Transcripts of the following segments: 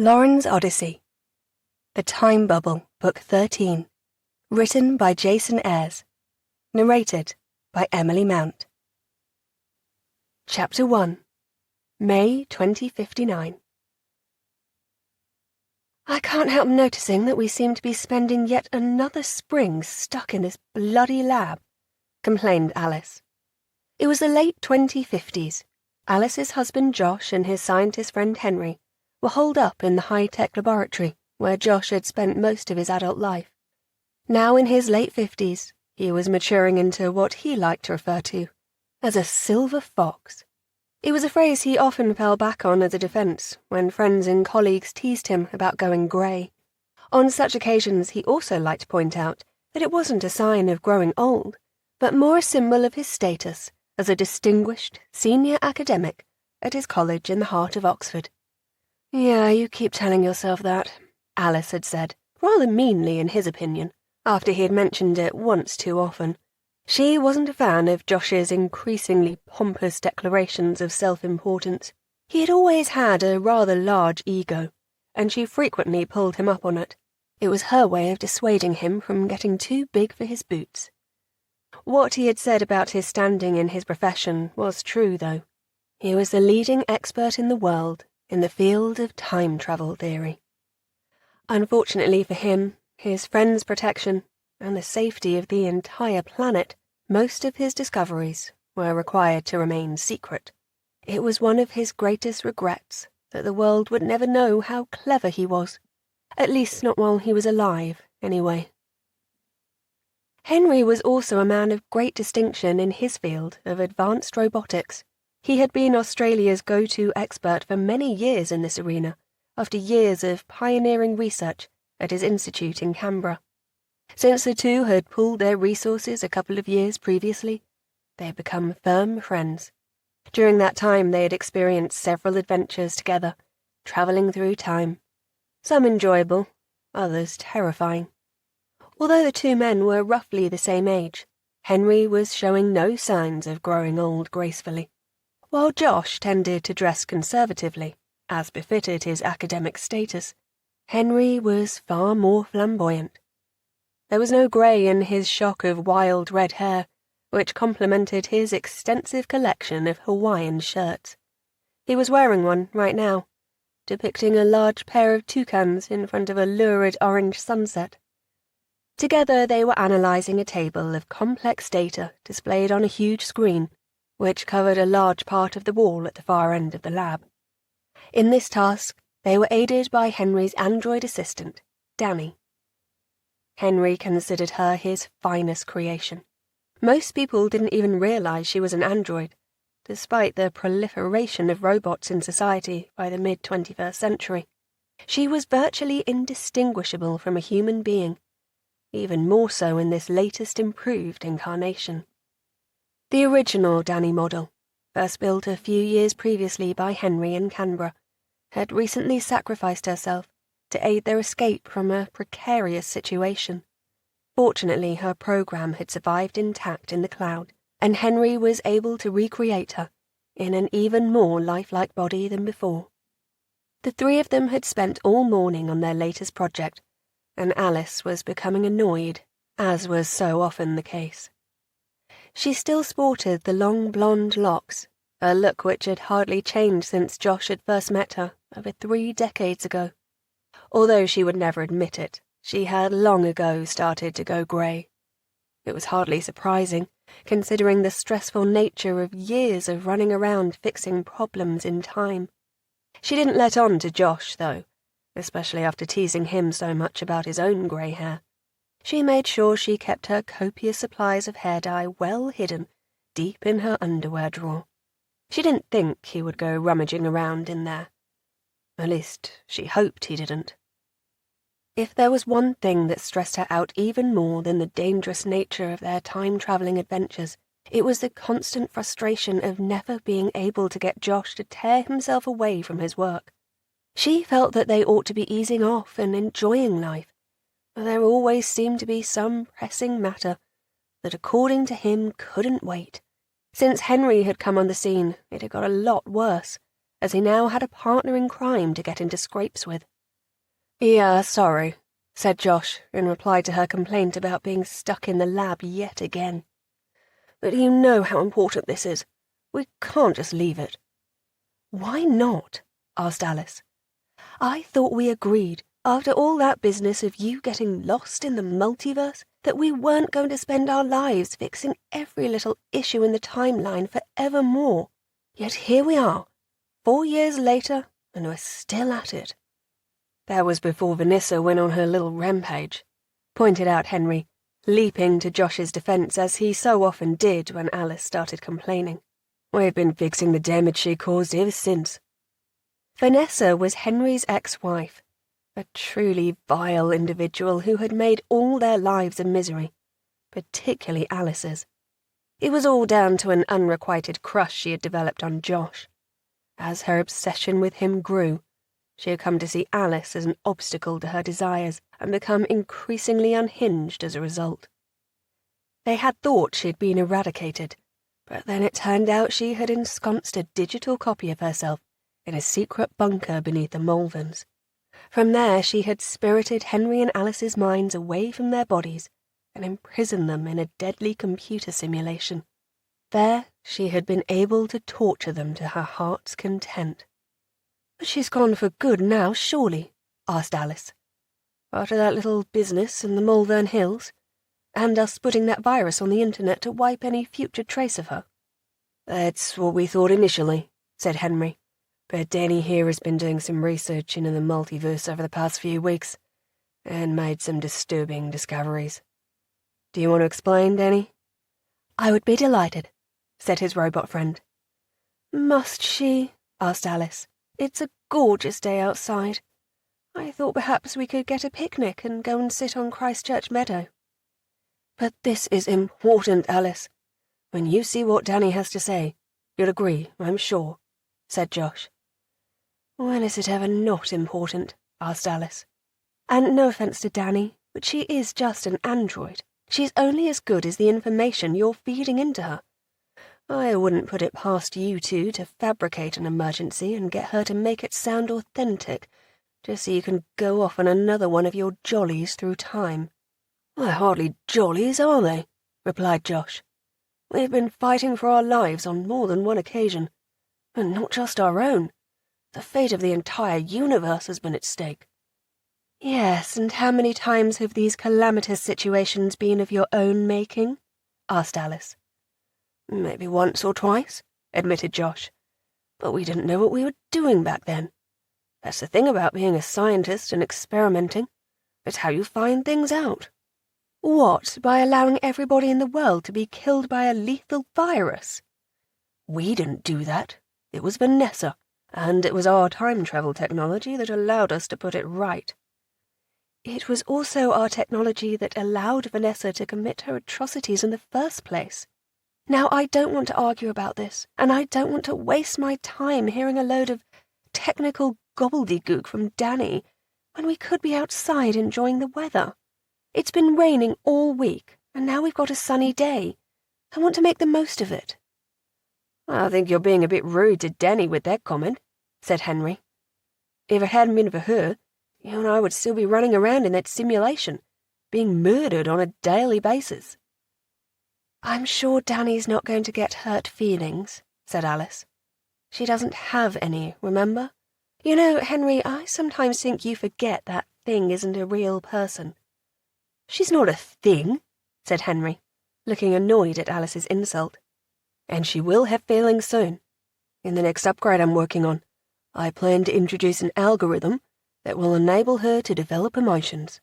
Lauren's Odyssey. The Time Bubble, Book 13. Written by Jason Ayres. Narrated by Emily Mount. Chapter 1. May 2059. I can't help noticing that we seem to be spending yet another spring stuck in this bloody lab, complained Alice. It was the late 2050s. Alice's husband Josh and his scientist friend Henry were holed up in the high-tech laboratory where Josh had spent most of his adult life. Now in his late 50s, he was maturing into what he liked to refer to as a silver fox. It was a phrase he often fell back on as a defense when friends and colleagues teased him about going grey. On such occasions, he also liked to point out that it wasn't a sign of growing old, but more a symbol of his status as a distinguished senior academic at his college in the heart of Oxford. "Yeah, you keep telling yourself that," Alice had said, rather meanly in his opinion, after he had mentioned it once too often. She wasn't a fan of Josh's increasingly pompous declarations of self-importance. He had always had a rather large ego, and she frequently pulled him up on it. It was her way of dissuading him from getting too big for his boots. What he had said about his standing in his profession was true, though. He was the leading expert in the world in the field of time travel theory. Unfortunately for him, his friends' protection, and the safety of the entire planet, most of his discoveries were required to remain secret. It was one of his greatest regrets that the world would never know how clever he was, at least not while he was alive, anyway. Henry was also a man of great distinction in his field of advanced robotics. He had been Australia's go-to expert for many years in this arena, after years of pioneering research at his institute in Canberra. Since the two had pooled their resources a couple of years previously, they had become firm friends. During that time they had experienced several adventures together, travelling through time. Some enjoyable, others terrifying. Although the two men were roughly the same age, Henry was showing no signs of growing old gracefully, while Josh tended to dress conservatively, as befitted his academic status. Henry was far more flamboyant. There was no grey in his shock of wild red hair, which complemented his extensive collection of Hawaiian shirts. He was wearing one right now, depicting a large pair of toucans in front of a lurid orange sunset. Together they were analysing a table of complex data displayed on a huge screen, which covered a large part of the wall at the far end of the lab. In this task, they were aided by Henry's android assistant, Danny. Henry considered her his finest creation. Most people didn't even realise she was an android, despite the proliferation of robots in society by the mid-21st century. She was virtually indistinguishable from a human being, even more so in this latest improved incarnation. The original Danny model, first built a few years previously by Henry in Canberra, had recently sacrificed herself to aid their escape from a precarious situation. Fortunately, her program had survived intact in the cloud, and Henry was able to recreate her in an even more lifelike body than before. The three of them had spent all morning on their latest project, and Alice was becoming annoyed, as was so often the case. She still sported the long blonde locks, a look which had hardly changed since Josh had first met her over 3 decades ago. Although she would never admit it, she had long ago started to go grey. It was hardly surprising, considering the stressful nature of years of running around fixing problems in time. She didn't let on to Josh, though, especially after teasing him so much about his own grey hair. She made sure she kept her copious supplies of hair dye well hidden, deep in her underwear drawer. She didn't think he would go rummaging around in there. At least, she hoped he didn't. If there was one thing that stressed her out even more than the dangerous nature of their time-travelling adventures, it was the constant frustration of never being able to get Josh to tear himself away from his work. She felt that they ought to be easing off and enjoying life, but there always seemed to be some pressing matter that, according to him, couldn't wait. Since Henry had come on the scene, it had got a lot worse, as he now had a partner in crime to get into scrapes with. "Yeah, sorry," said Josh in reply to her complaint about being stuck in the lab yet again. "But you know how important this is. We can't just leave it." "Why not?" asked Alice. "I thought we agreed, after all that business of you getting lost in the multiverse, that we weren't going to spend our lives fixing every little issue in the timeline forevermore. Yet here we are, 4 years later, and we're still at it." "That was before Vanessa went on her little rampage," pointed out Henry, leaping to Josh's defense as he so often did when Alice started complaining. "We've been fixing the damage she caused ever since." Vanessa was Henry's ex-wife, a truly vile individual who had made all their lives a misery, particularly Alice's. It was all down to an unrequited crush she had developed on Josh. As her obsession with him grew, she had come to see Alice as an obstacle to her desires and become increasingly unhinged as a result. They had thought she had been eradicated, but then it turned out she had ensconced a digital copy of herself in a secret bunker beneath the Malverns. From there she had spirited Henry and Alice's minds away from their bodies and imprisoned them in a deadly computer simulation. There she had been able to torture them to her heart's content. "But she's gone for good now, surely?" asked Alice. "After that little business in the Malvern Hills, and us putting that virus on the internet to wipe any future trace of her." "That's what we thought initially," said Henry. "But Danny here has been doing some research into the multiverse over the past few weeks, and made some disturbing discoveries. Do you want to explain, Danny?" "I would be delighted," said his robot friend. "Must she?" asked Alice. "It's a gorgeous day outside. I thought perhaps we could get a picnic and go and sit on Christchurch Meadow." "But this is important, Alice. When you see what Danny has to say, you'll agree, I'm sure," said Josh. "When is it ever not important?" asked Alice. "And no offense to Danny, but she is just an android. She's only as good as the information you're feeding into her. I wouldn't put it past you two to fabricate an emergency and get her to make it sound authentic, just so you can go off on another one of your jollies through time." "They're hardly jollies, are they?" replied Josh. "We've been fighting for our lives on more than one occasion, and not just our own. The fate of the entire universe has been at stake." "Yes, and how many times have these calamitous situations been of your own making?" asked Alice. "Maybe once or twice," admitted Josh. "But we didn't know what we were doing back then. That's the thing about being a scientist and experimenting. It's how you find things out." "What, by allowing everybody in the world to be killed by a lethal virus?" "We didn't do that. It was Vanessa, and it was our time travel technology that allowed us to put it right." "It was also our technology that allowed Vanessa to commit her atrocities in the first place. Now, I don't want to argue about this, and I don't want to waste my time hearing a load of technical gobbledygook from Danny when we could be outside enjoying the weather. It's been raining all week, and now we've got a sunny day. I want to make the most of it." "I think you're being a bit rude to Danny with that comment," said Henry. "If it hadn't been for her, you and I would still be running around in that simulation, being murdered on a daily basis." "I'm sure Danny's not going to get hurt feelings," said Alice. "She doesn't have any, remember? You know, Henry, I sometimes think you forget that thing isn't a real person." "She's not a thing," said Henry, looking annoyed at Alice's insult. "And she will have feelings soon. In the next upgrade I'm working on, I plan to introduce an algorithm that will enable her to develop emotions."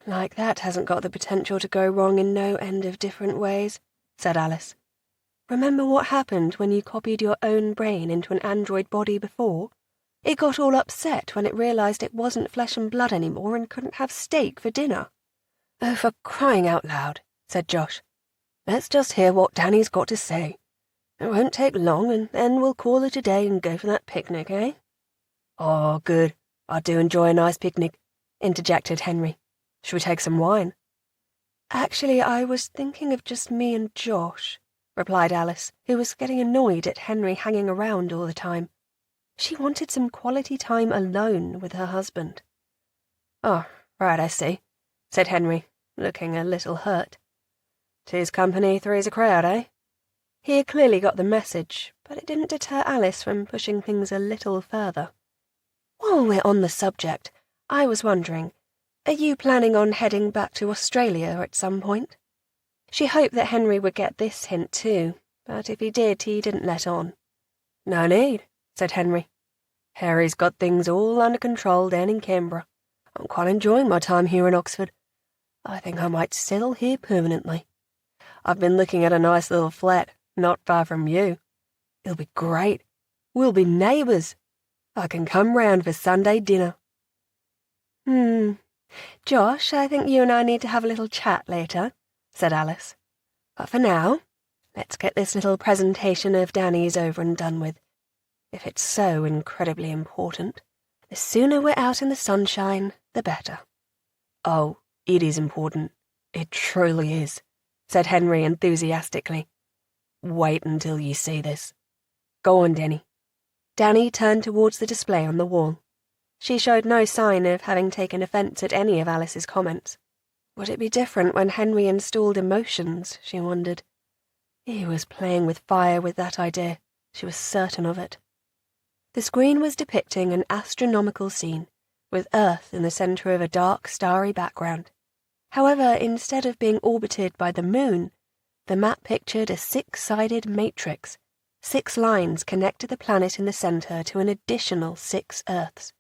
Like that hasn't got the potential to go wrong in no end of different ways," said Alice. "Remember what happened when you copied your own brain into an android body before? It got all upset when it realized it wasn't flesh and blood anymore and couldn't have steak for dinner." "Oh, for crying out loud," said Josh. "Let's just hear what Danny's got to say. It won't take long, and then we'll call it a day and go for that picnic, eh?" "Oh, good. I do enjoy a nice picnic," interjected Henry. "Should we take some wine?" "Actually, I was thinking of just me and Josh," replied Alice, who was getting annoyed at Henry hanging around all the time. She wanted some quality time alone with her husband. "Oh, right, I see," said Henry, looking a little hurt. "Two's company, three's a crowd, eh?" He had clearly got the message, but it didn't deter Alice from pushing things a little further. "While we're on the subject, I was wondering, are you planning on heading back to Australia at some point?" She hoped that Henry would get this hint too, but if he did, he didn't let on. "No need," said Henry. "Harry's got things all under control down in Canberra. I'm quite enjoying my time here in Oxford. I think I might settle here permanently. I've been looking at a nice little flat, not far from you. It'll be great. We'll be neighbours. I can come round for Sunday dinner." Josh, I think you and I need to have a little chat later," said Alice. "But for now, let's get this little presentation of Danny's over and done with. If it's so incredibly important, the sooner we're out in the sunshine, the better." "Oh, it is important. It truly is," said Henry enthusiastically. "Wait until you see this. Go on, Danny." Danny turned towards the display on the wall. She showed no sign of having taken offence at any of Alice's comments. Would it be different when Henry installed emotions, she wondered. He was playing with fire with that idea. She was certain of it. The screen was depicting an astronomical scene, with Earth in the centre of a dark, starry background. However, instead of being orbited by the moon, the map pictured a six-sided matrix. 6 lines connected the planet in the centre to an additional 6 Earths.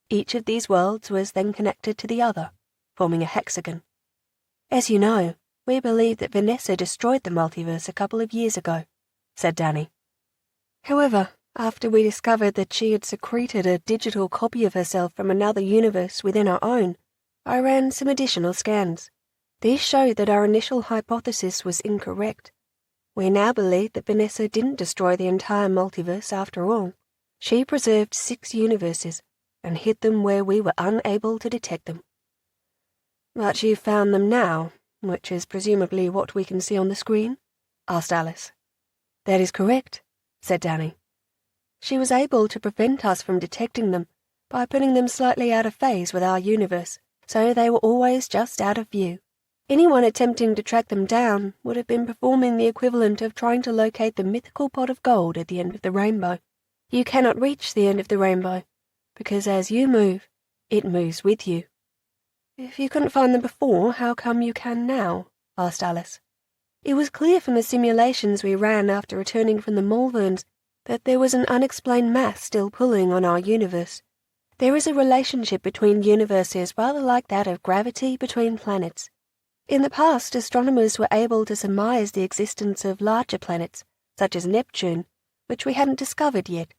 Each of these worlds was then connected to the other, forming a hexagon. "As you know, we believe that Vanessa destroyed the multiverse a couple of years ago," said Danny. "However, after we discovered that she had secreted a digital copy of herself from another universe within our own, I ran some additional scans. These showed that our initial hypothesis was incorrect. We now believe that Vanessa didn't destroy the entire multiverse after all. She preserved 6 universes and hid them where we were unable to detect them." "But you've found them now, which is presumably what we can see on the screen?" asked Alice. "That is correct," said Danny. "She was able to prevent us from detecting them by putting them slightly out of phase with our universe, so they were always just out of view. Anyone attempting to track them down would have been performing the equivalent of trying to locate the mythical pot of gold at the end of the rainbow. You cannot reach the end of the rainbow, because as you move, it moves with you." "If you couldn't find them before, how come you can now?" asked Alice. "It was clear from the simulations we ran after returning from the Mulverns that there was an unexplained mass still pulling on our universe. There is a relationship between universes rather like that of gravity between planets. In the past, astronomers were able to surmise the existence of larger planets, such as Neptune, which we hadn't discovered yet,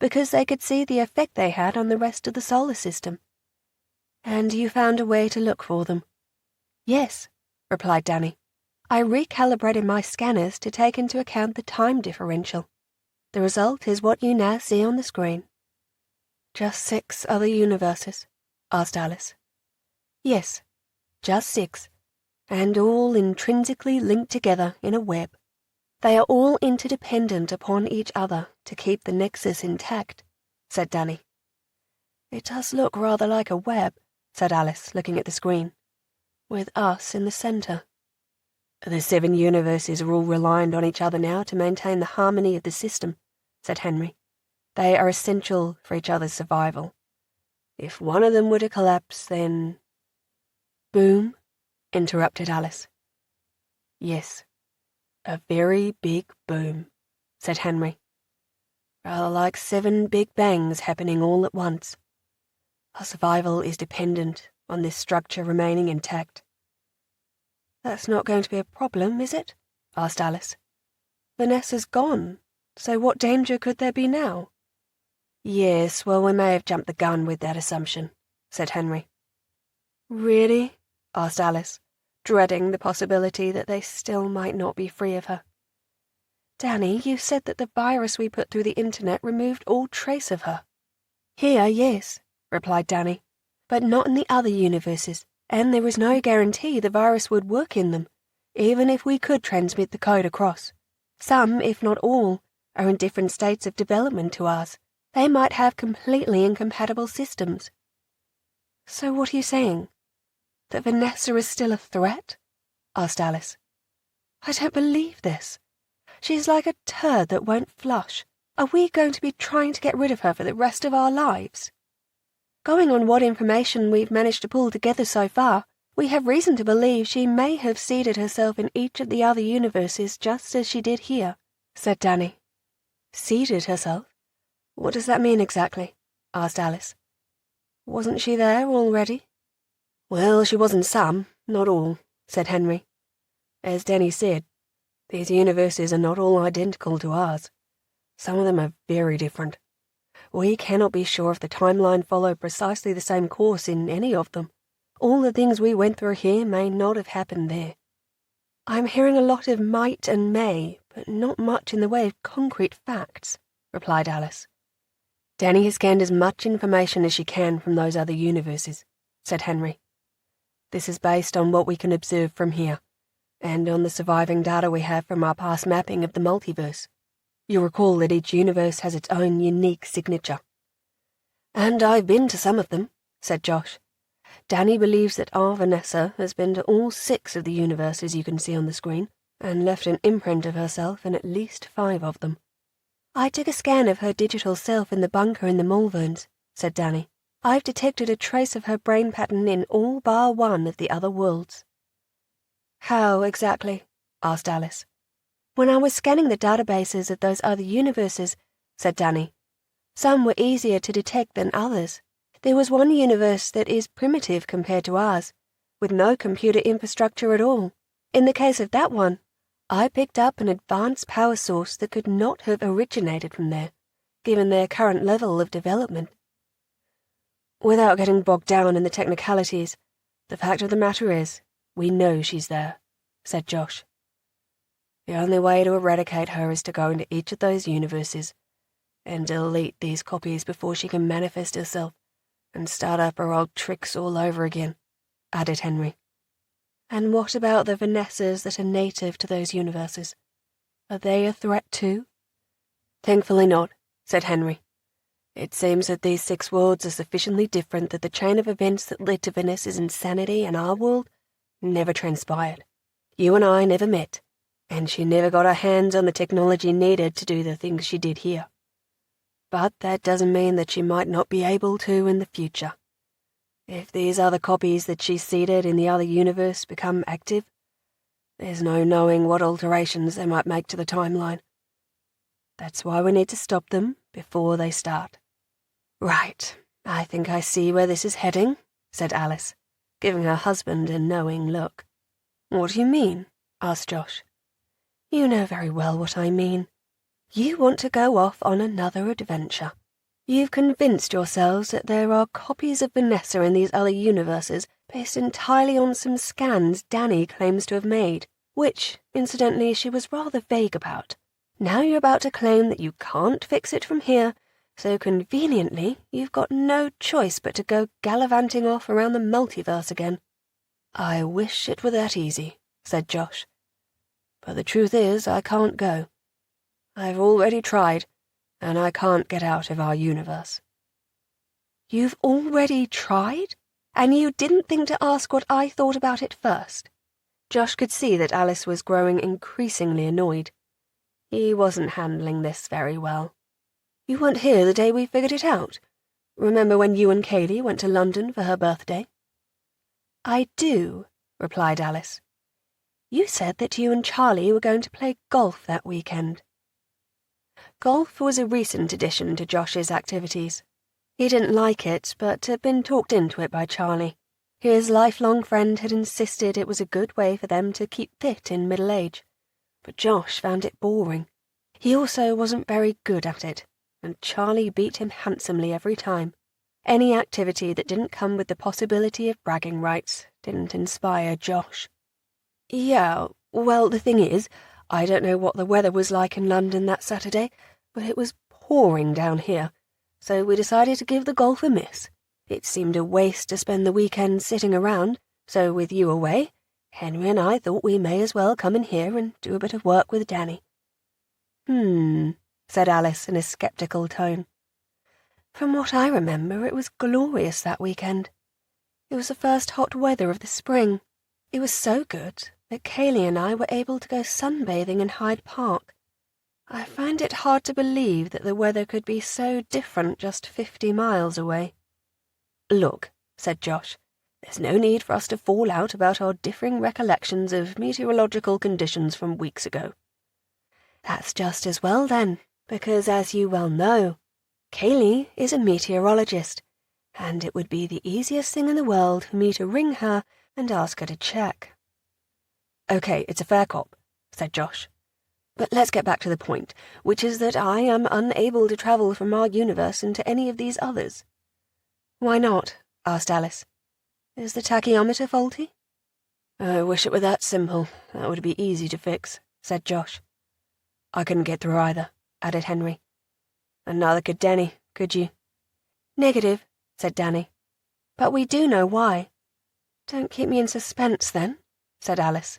because they could see the effect they had on the rest of the solar system." "And you found a way to look for them?" "Yes," replied Danny. "I recalibrated my scanners to take into account the time differential. The result is what you now see on the screen." "Just 6 other universes?" asked Alice. "Yes, just 6, and all intrinsically linked together in a web. They are all interdependent upon each other to keep the nexus intact," said Danny. "It does look rather like a web," said Alice, looking at the screen, "with us in the centre." "The 7 universes are all reliant on each other now to maintain the harmony of the system," said Henry. "They are essential for each other's survival. If one of them were to collapse, then—" "Boom?" interrupted Alice. "Yes, a very big boom," said Henry. "Rather like 7 big bangs happening all at once. Our survival is dependent on this structure remaining intact." "That's not going to be a problem, is it?" asked Alice. "Vanessa's gone, so what danger could there be now?" "Yes, well, we may have jumped the gun with that assumption," said Henry. "Really?" asked Alice, dreading the possibility that they still might not be free of her. "Danny, you said that the virus we put through the internet removed all trace of her." "Here, yes," replied Danny, "but not in the other universes, and there is no guarantee the virus would work in them, even if we could transmit the code across. Some, if not all, are in different states of development to ours. They might have completely incompatible systems. So what are you saying? That Vanessa is still a threat? Asked Alice. I don't believe this. She's like a turd that won't flush. Are we going to be trying to get rid of her for the rest of our lives? Going on what information we've managed to pull together so far, we have reason to believe she may have seeded herself in each of the other universes just as she did here, said Danny. Seeded herself? What does that mean exactly? Asked Alice. Wasn't she there already? Well, she was in some, not all, said Henry. As Danny said, these universes are not all identical to ours. Some of them are very different. We cannot be sure if the timeline followed precisely the same course in any of them. All the things we went through here may not have happened there. I'm hearing a lot of might and may, but not much in the way of concrete facts, replied Alice. Danny has scanned as much information as she can from those other universes, said Henry. This is based on what we can observe from here, and on the surviving data we have from our past mapping of the multiverse. You'll recall that each universe has its own unique signature. And I've been to some of them, said Josh. Danny believes that our Vanessa has been to all 6 of the universes you can see on the screen, and left an imprint of herself in at least 5 of them. I took a scan of her digital self in the bunker in the Mulverns, said Danny. I've detected a trace of her brain pattern in all bar 1 of the other worlds. How exactly? Asked Alice. When I was scanning the databases of those other universes, said Danny, some were easier to detect than others. There was one universe that is primitive compared to ours, with no computer infrastructure at all. In the case of that one, I picked up an advanced power source that could not have originated from there, given their current level of development. Without getting bogged down in the technicalities, the fact of the matter is, we know she's there, said Josh. The only way to eradicate her is to go into each of those universes and delete these copies before she can manifest herself and start up her old tricks all over again, added Henry. And what about the Vanessas that are native to those universes? Are they a threat too? Thankfully not, said Henry. It seems that these 6 worlds are sufficiently different that the chain of events that led to Vanessa's insanity in our world never transpired. You and I never met, and she never got her hands on the technology needed to do the things she did here. But that doesn't mean that she might not be able to in the future. If these other copies that she seeded in the other universe become active, there's no knowing what alterations they might make to the timeline. That's why we need to stop them before they start. Right, I think I see where this is heading, said Alice, giving her husband a knowing look. What do you mean? Asked Josh. You know very well what I mean. You want to go off on another adventure. You've convinced yourselves that there are copies of Vanessa in these other universes based entirely on some scans Danny claims to have made, which, incidentally, she was rather vague about. Now you're about to claim that you can't fix it from here, so conveniently you've got no choice but to go gallivanting off around the multiverse again. I wish it were that easy, said Josh. But the truth is I can't go. I've already tried, and I can't get out of our universe. You've already tried? And you didn't think to ask what I thought about it first? Josh could see that Alice was growing increasingly annoyed. He wasn't handling this very well. You weren't here the day we figured it out. Remember when you and Kaylee went to London for her birthday? I do, replied Alice. You said that you and Charlie were going to play golf that weekend. Golf was a recent addition to Josh's activities. He didn't like it, but had been talked into it by Charlie. His lifelong friend had insisted it was a good way for them to keep fit in middle age, but Josh found it boring. He also wasn't very good at it, and Charlie beat him handsomely every time. Any activity that didn't come with the possibility of bragging rights didn't inspire Josh. Yeah, well, the thing is, I don't know what the weather was like in London that Saturday, but it was pouring down here, so we decided to give the golf a miss. It seemed a waste to spend the weekend sitting around, so with you away, Henry and I thought we may as well come in here and do a bit of work with Danny. said Alice in a sceptical tone. From what I remember, it was glorious that weekend. It was the first hot weather of the spring. It was so good that Kaylee and I were able to go sunbathing in Hyde Park. I find it hard to believe that the weather could be so different just 50 miles away. Look, said Josh, there's no need for us to fall out about our differing recollections of meteorological conditions from weeks ago. That's just as well then, because as you well know, Kaylee is a meteorologist, and it would be the easiest thing in the world for me to ring her and ask her to check. Okay, it's a fair cop, said Josh. But let's get back to the point, which is that I am unable to travel from our universe into any of these others. Why not? Asked Alice. Is the tachyometer faulty? I wish it were that simple. That would be easy to fix, said Josh. I couldn't get through either, added Henry. And neither could Danny, could you? Negative, said Danny. But we do know why. Don't keep me in suspense, then, said Alice.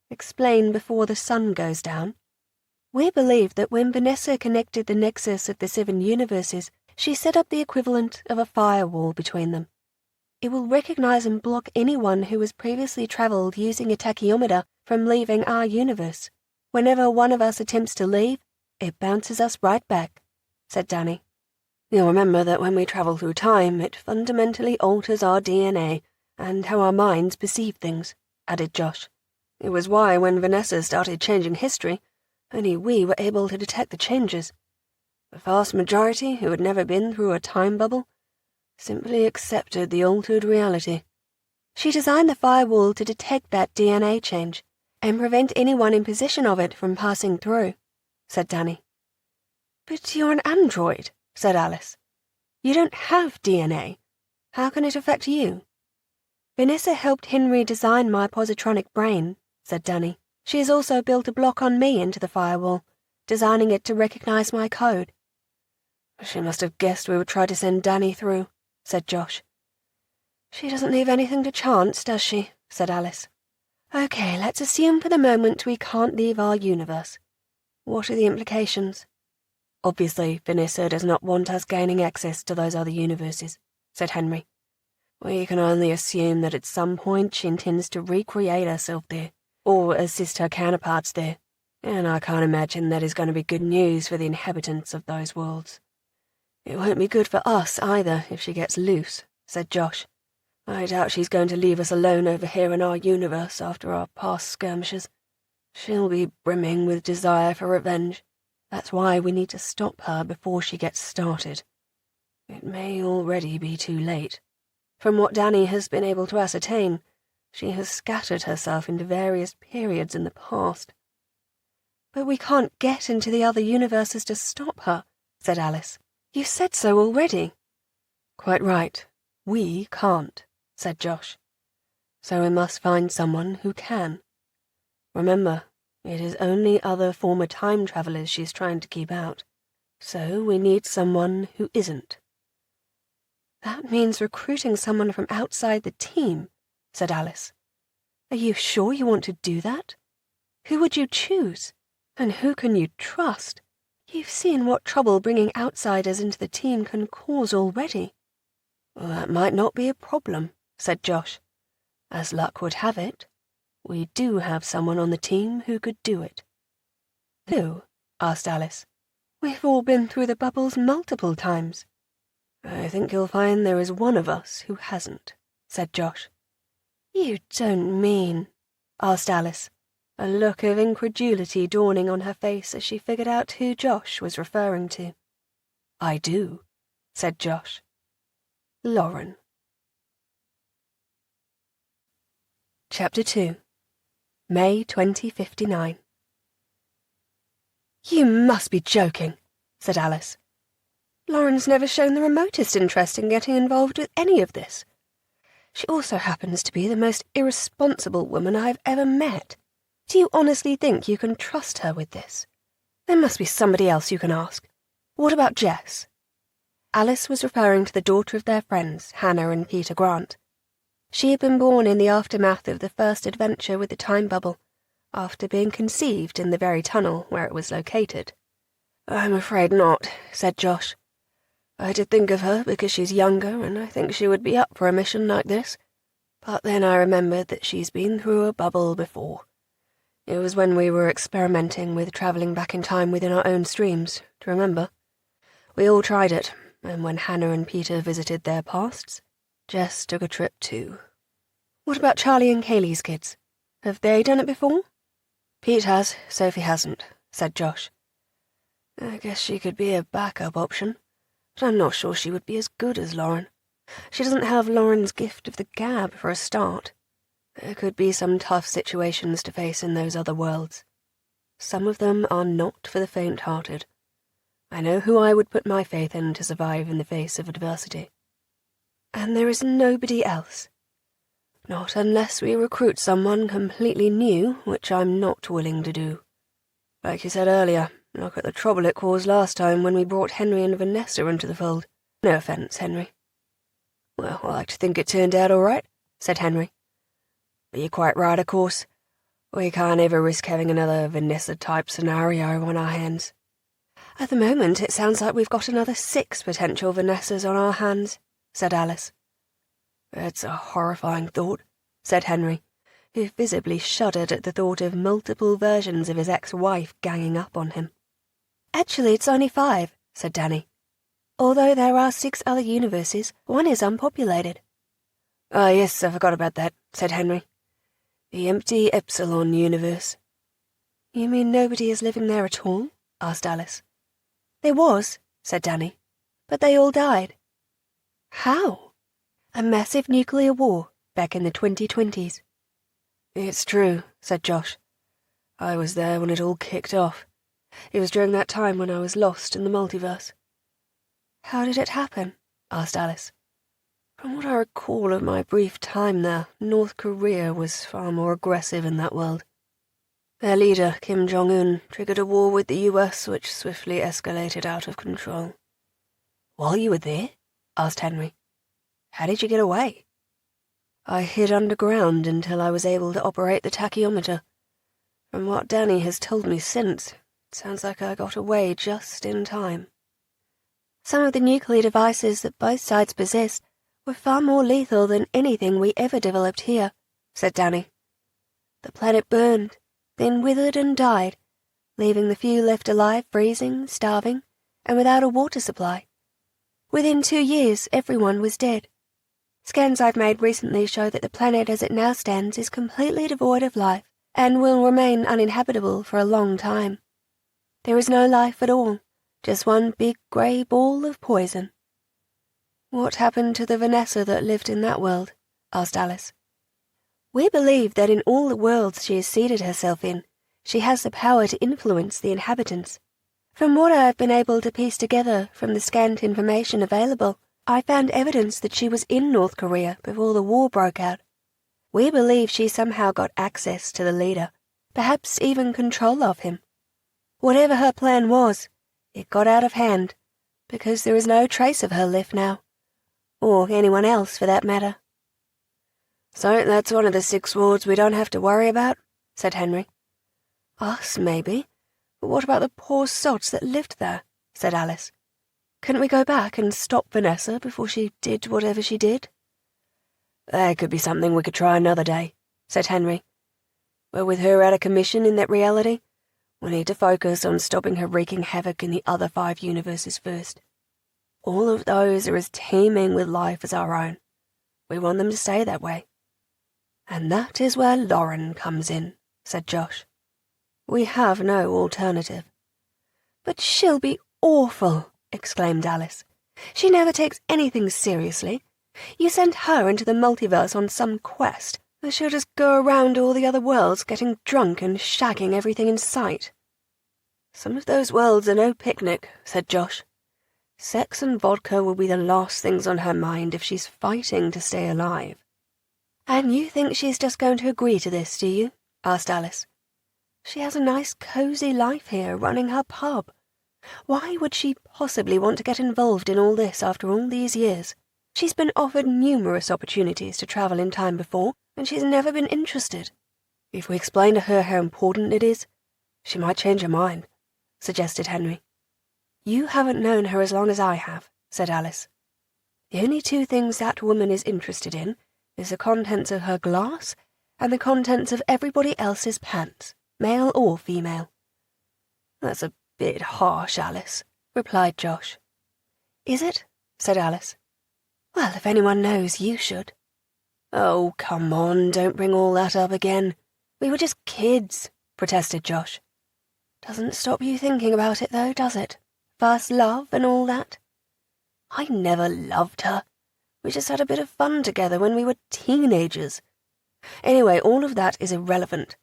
Explain before the sun goes down. We believe that when Vanessa connected the nexus of the 7 universes, she set up the equivalent of a firewall between them. It will recognize and block anyone who has previously traveled using a tachyometer from leaving our universe. Whenever one of us attempts to leave, it bounces us right back, said Danny. You'll remember that when we travel through time, it fundamentally alters our DNA and how our minds perceive things, added Josh. It was why, when Vanessa started changing history, only we were able to detect the changes. The vast majority, who had never been through a time bubble, simply accepted the altered reality. She designed the firewall to detect that DNA change and prevent anyone in possession of it from passing through, said Danny. But you're an android, said Alice. You don't have DNA. How can it affect you? Vanessa helped Henry design my positronic brain, said Danny. She has also built a block on me into the firewall, designing it to recognize my code. She must have guessed we would try to send Danny through, said Josh. She doesn't leave anything to chance, does she? Said Alice. Okay, let's assume for the moment we can't leave our universe. What are the implications? Obviously, Vanessa does not want us gaining access to those other universes, said Henry. We can only assume that at some point she intends to recreate herself there, or assist her counterparts there, and I can't imagine that is going to be good news for the inhabitants of those worlds. It won't be good for us either if she gets loose, said Josh. I doubt she's going to leave us alone over here in our universe after our past skirmishes. She'll be brimming with desire for revenge. That's why we need to stop her before she gets started. It may already be too late. From what Danny has been able to ascertain, she has scattered herself into various periods in the past. But we can't get into the other universes to stop her, said Alice. You said so already. Quite right. We can't, said Josh. So we must find someone who can. Remember, it is only other former time travelers she's trying to keep out. So we need someone who isn't. That means recruiting someone from outside the team, said Alice. Are you sure you want to do that? Who would you choose? And who can you trust? You've seen what trouble bringing outsiders into the team can cause already. Well, that might not be a problem, said Josh. As luck would have it, we do have someone on the team who could do it. Who? Asked Alice. We've all been through the bubbles multiple times. I think you'll find there is one of us who hasn't, said Josh. You don't mean, asked Alice, a look of incredulity dawning on her face as she figured out who Josh was referring to. I do, said Josh. Lauren. Chapter 2. May 2059. You must be joking, said Alice. Lauren's never shown the remotest interest in getting involved with any of this. She also happens to be the most irresponsible woman I've ever met. Do you honestly think you can trust her with this? There must be somebody else you can ask. What about Jess? Alice was referring to the daughter of their friends, Hannah and Peter Grant. She had been born in the aftermath of the first adventure with the time bubble, after being conceived in the very tunnel where it was located. I'm afraid not, said Josh. I did think of her because she's younger, and I think she would be up for a mission like this. But then I remembered that she's been through a bubble before. It was when we were experimenting with travelling back in time within our own streams, do you remember? We all tried it, and when Hannah and Peter visited their pasts, Jess took a trip too. What about Charlie and Kaylee's kids? Have they done it before? Pete has, Sophie hasn't, said Josh. I guess she could be a backup option, but I'm not sure she would be as good as Lauren. She doesn't have Lauren's gift of the gab for a start. There could be some tough situations to face in those other worlds. Some of them are not for the faint-hearted. I know who I would put my faith in to survive in the face of adversity. And there is nobody else. Not unless we recruit someone completely new, which I'm not willing to do. Like you said earlier, look at the trouble it caused last time when we brought Henry and Vanessa into the fold. No offence, Henry. Well, I like to think it turned out all right, said Henry. But you're quite right, of course. We can't ever risk having another Vanessa-type scenario on our hands. At the moment, it sounds like we've got another 6 potential Vanessas on our hands, said Alice. It's a horrifying thought, said Henry, who visibly shuddered at the thought of multiple versions of his ex-wife ganging up on him. Actually, it's only 5, said Danny. Although there are 6 other universes, one is unpopulated. Ah, yes, I forgot about that, said Henry. The empty Epsilon universe. You mean nobody is living there at all? Asked Alice. There was, said Danny, but they all died. How? A massive nuclear war back in the 2020s. It's true, said Josh. I was there when it all kicked off. It was during that time when I was lost in the multiverse. How did it happen? Asked Alice. From what I recall of my brief time there, North Korea was far more aggressive in that world. Their leader, Kim Jong-un, triggered a war with the US which swiftly escalated out of control. While you were there? Asked Henry. How did you get away? I hid underground until I was able to operate the tachyometer. From what Danny has told me since, it sounds like I got away just in time. Some of the nuclear devices that both sides possessed were far more lethal than anything we ever developed here, said Danny. The planet burned, then withered and died, leaving the few left alive freezing, starving, and without a water supply. Within 2 years, everyone was dead. Scans I've made recently show that the planet as it now stands is completely devoid of life and will remain uninhabitable for a long time. There is no life at all, just one big grey ball of poison. What happened to the Vanessa that lived in that world? Asked Alice. We believe that in all the worlds she has seated herself in, she has the power to influence the inhabitants. From what I have been able to piece together from the scant information available, I found evidence that she was in North Korea before the war broke out. We believe she somehow got access to the leader, perhaps even control of him. Whatever her plan was, it got out of hand, because there is no trace of her left now. Or anyone else, for that matter. So that's one of the 6 wards we don't have to worry about, said Henry. Us, maybe. But what about the poor sods that lived there? Said Alice. Couldn't we go back and stop Vanessa before she did whatever she did? That could be something we could try another day, said Henry. But with her out of commission in that reality, we need to focus on stopping her wreaking havoc in the other 5 universes first. All of those are as teeming with life as our own. We want them to stay that way. And that is where Lauren comes in, said Josh. We have no alternative. But she'll be awful, exclaimed Alice. She never takes anything seriously. You send her into the multiverse on some quest, and she'll just go around all the other worlds getting drunk and shagging everything in sight. Some of those worlds are no picnic, said Josh. Sex and vodka will be the last things on her mind if she's fighting to stay alive. And you think she's just going to agree to this, do you? Asked Alice. She has a nice cosy life here, running her pub. Why would she possibly want to get involved in all this after all these years? She's been offered numerous opportunities to travel in time before, and she's never been interested. If we explain to her how important it is, she might change her mind, suggested Henry. You haven't known her as long as I have, said Alice. The only two things that woman is interested in is the contents of her glass and the contents of everybody else's pants, male or female. That's a bit harsh, Alice, replied Josh. Is it? Said Alice. Well, if anyone knows, you should. Oh, come on, don't bring all that up again. We were just kids, protested Josh. Doesn't stop you thinking about it, though, does it? First love and all that? I never loved her. We just had a bit of fun together when we were teenagers. Anyway, all of that is irrelevant.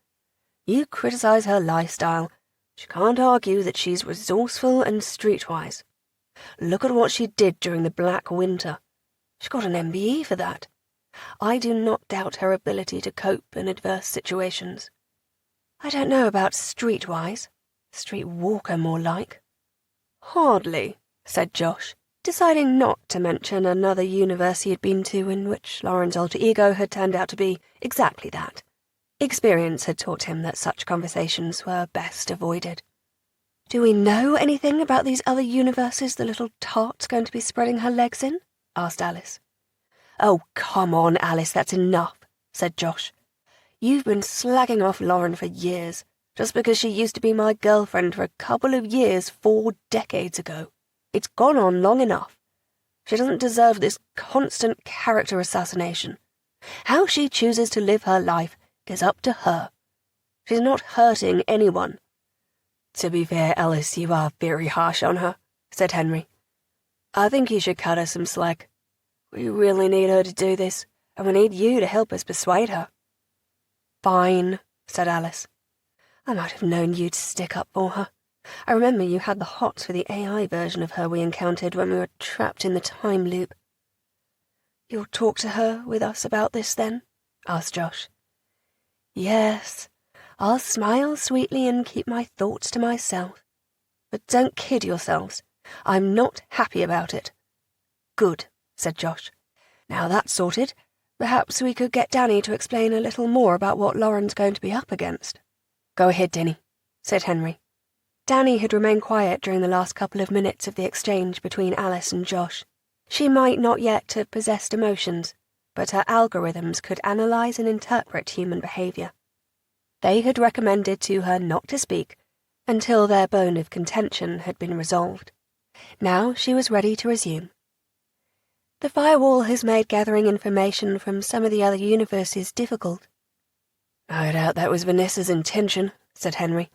You criticize her lifestyle. She can't argue that she's resourceful and streetwise. Look at what she did during the Black Winter. She got an MBE for that. I do not doubt her ability to cope in adverse situations. I don't know about streetwise. Streetwalker, more like. Hardly, said Josh, deciding not to mention another universe he had been to in which Lauren's alter ego had turned out to be exactly that. Experience had taught him that such conversations were best avoided. Do we know anything about these other universes the little tart's going to be spreading her legs in? Asked Alice. Oh, come on, Alice, that's enough, said Josh. You've been slagging off Lauren for years, just because she used to be my girlfriend for a couple of years 4 decades ago. It's gone on long enough. She doesn't deserve this constant character assassination. How she chooses to live her life is up to her. She's not hurting anyone. To be fair, Alice, you are very harsh on her, said Henry. I think you should cut her some slack. We really need her to do this, and we need you to help us persuade her. Fine, said Alice. I might have known you'd stick up for her. I remember you had the hots for the AI version of her we encountered when we were trapped in the time loop. You'll talk to her with us about this, then? Asked Josh. Yes, I'll smile sweetly and keep my thoughts to myself. But don't kid yourselves. I'm not happy about it. Good, said Josh. Now that's sorted, perhaps we could get Danny to explain a little more about what Lauren's going to be up against. Go ahead, Danny, said Henry. Danny had remained quiet during the last couple of minutes of the exchange between Alice and Josh. She might not yet have possessed emotions, but her algorithms could analyze and interpret human behavior. They had recommended to her not to speak until their bone of contention had been resolved. Now she was ready to resume. The firewall has made gathering information from some of the other universes difficult. I doubt that was Vanessa's intention, said Henry,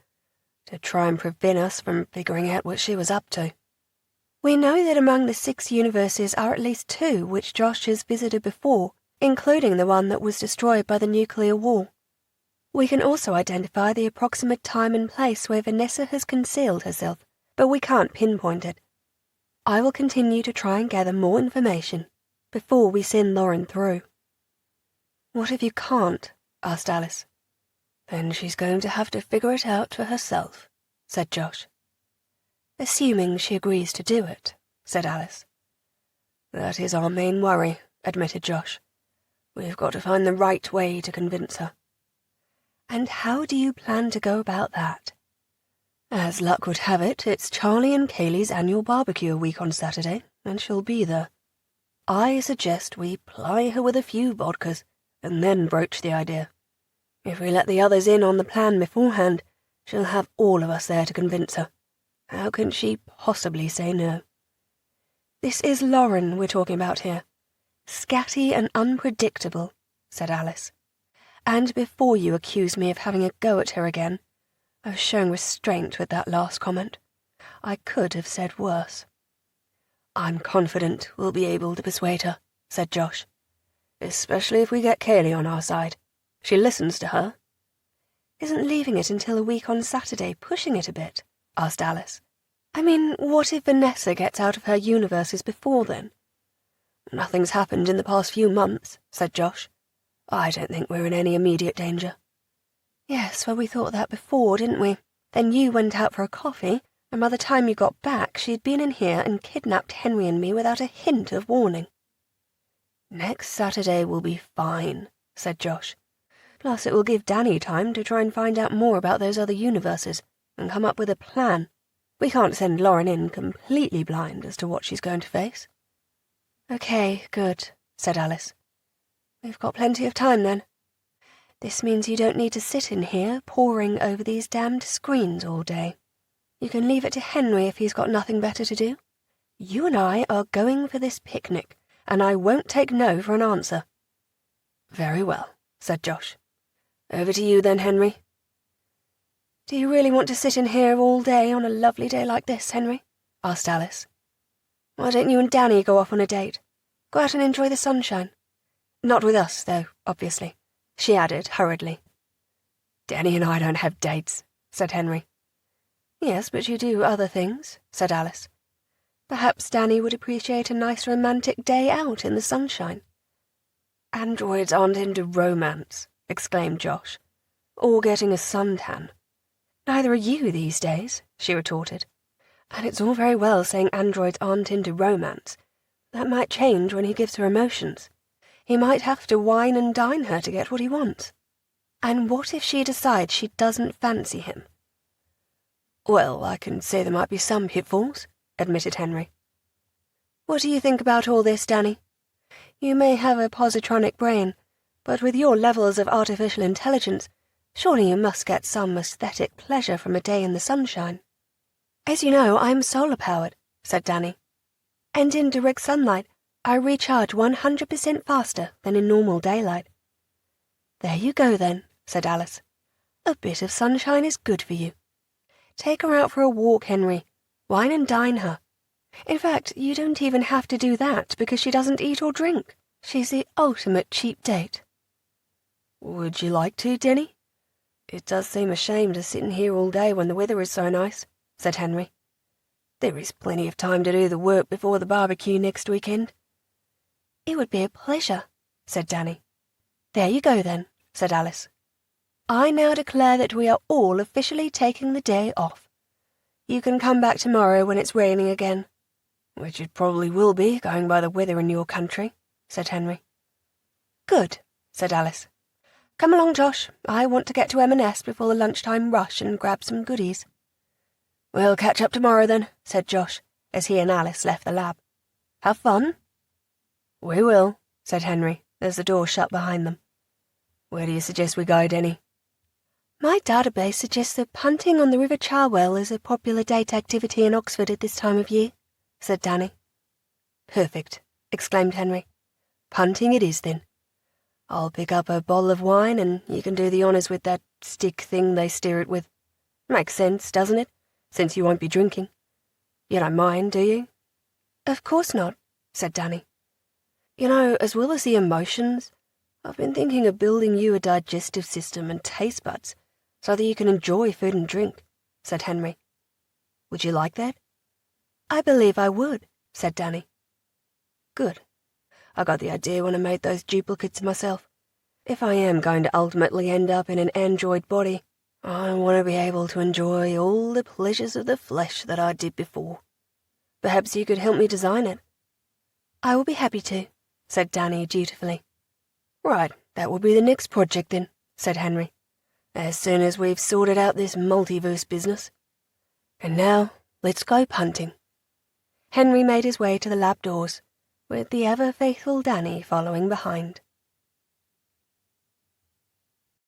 to try and prevent us from figuring out what she was up to. We know that among the 6 universes are at least 2 which Josh has visited before, including the one that was destroyed by the nuclear war. We can also identify the approximate time and place where Vanessa has concealed herself, but we can't pinpoint it. I will continue to try and gather more information before we send Lauren through. What if you can't? Asked Alice. Then she's going to have to figure it out for herself, said Josh. Assuming she agrees to do it, said Alice. That is our main worry, admitted Josh. We've got to find the right way to convince her. And how do you plan to go about that? As luck would have it, it's Charlie and Kaylee's annual barbecue week on Saturday, and she'll be there. I suggest we ply her with a few vodkas, and then broach the idea. If we let the others in on the plan beforehand, she'll have all of us there to convince her. How can she possibly say no? This is Lauren we're talking about here. Scatty and unpredictable, said Alice. And before you accuse me of having a go at her again, I was showing restraint with that last comment. I could have said worse. I'm confident we'll be able to persuade her, said Josh. Especially if we get Kaylee on our side. She listens to her. Isn't leaving it until a week on Saturday pushing it a bit? Asked Alice. I mean, what if Vanessa gets out of her universes before then? Nothing's happened in the past few months, said Josh. I don't think we're in any immediate danger. Yes, well, we thought that before, didn't we? Then you went out for a coffee, and by the time you got back, she'd been in here and kidnapped Henry and me without a hint of warning. Next Saturday will be fine, said Josh. Plus it will give Danny time to try and find out more about those other universes and come up with a plan. We can't send Lauren in completely blind as to what she's going to face." "Okay, good," said Alice. "We've got plenty of time then. This means you don't need to sit in here poring over these damned screens all day. You can leave it to Henry if he's got nothing better to do. You and I are going for this picnic, and I won't take no for an answer." "Very well," said Josh. "Over to you then, Henry." "Do you really want to sit in here all day on a lovely day like this, Henry?" asked Alice. "Why don't you and Danny go off on a date? Go out and enjoy the sunshine. Not with us, though, obviously," she added hurriedly. "Danny and I don't have dates," said Henry. "Yes, but you do other things," said Alice. "Perhaps Danny would appreciate a nice romantic day out in the sunshine." "Androids aren't into romance," exclaimed Josh. "Or getting a suntan." "Neither are you these days," she retorted. "And it's all very well saying androids aren't into romance. That might change when he gives her emotions. He might have to wine and dine her to get what he wants. And what if she decides she doesn't fancy him?" "Well, I can say there might be some pitfalls," admitted Henry. "What do you think about all this, Danny? You may have a positronic brain, but with your levels of artificial intelligence, surely you must get some aesthetic pleasure from a day in the sunshine." "As you know, I'm solar-powered," said Danny. "And in direct sunlight, I recharge 100% faster than in normal daylight." "There you go, then," said Alice. "A bit of sunshine is good for you. Take her out for a walk, Henry. Wine and dine her. In fact, you don't even have to do that because she doesn't eat or drink. She's the ultimate cheap date." "Would you like to, Denny? It does seem a shame to sit in here all day when the weather is so nice," said Henry. "There is plenty of time to do the work before the barbecue next weekend." "It would be a pleasure," said Danny. "There you go, then," said Alice. "I now declare that we are all officially taking the day off. You can come back tomorrow when it's raining again." "Which it probably will be, going by the weather in your country," said Henry. "Good," said Alice. "Come along, Josh. I want to get to M&S before the lunchtime rush and grab some goodies." "We'll catch up tomorrow then," said Josh, as he and Alice left the lab. "Have fun?" "We will," said Henry, as the door shut behind them. "Where do you suggest we go, Denny?" "My database suggests that punting on the River Cherwell is a popular date activity in Oxford at this time of year," said Danny. "Perfect," exclaimed Henry. "Punting it is, then. I'll pick up a bottle of wine, and you can do the honours with that stick thing they steer it with. Makes sense, doesn't it, since you won't be drinking? You don't mind, do you?" "Of course not," said Danny. "You know, as well as the emotions, I've been thinking of building you a digestive system and taste buds so that you can enjoy food and drink," said Henry. "Would you like that?" "I believe I would," said Danny. "Good. I got the idea when I made those duplicates myself. If I am going to ultimately end up in an android body, I want to be able to enjoy all the pleasures of the flesh that I did before. Perhaps you could help me design it." "I will be happy to," said Danny dutifully. "Right, that will be the next project then," said Henry, "as soon as we've sorted out this multiverse business. And now, let's go punting." Henry made his way to the lab doors, with the ever-faithful Danny following behind.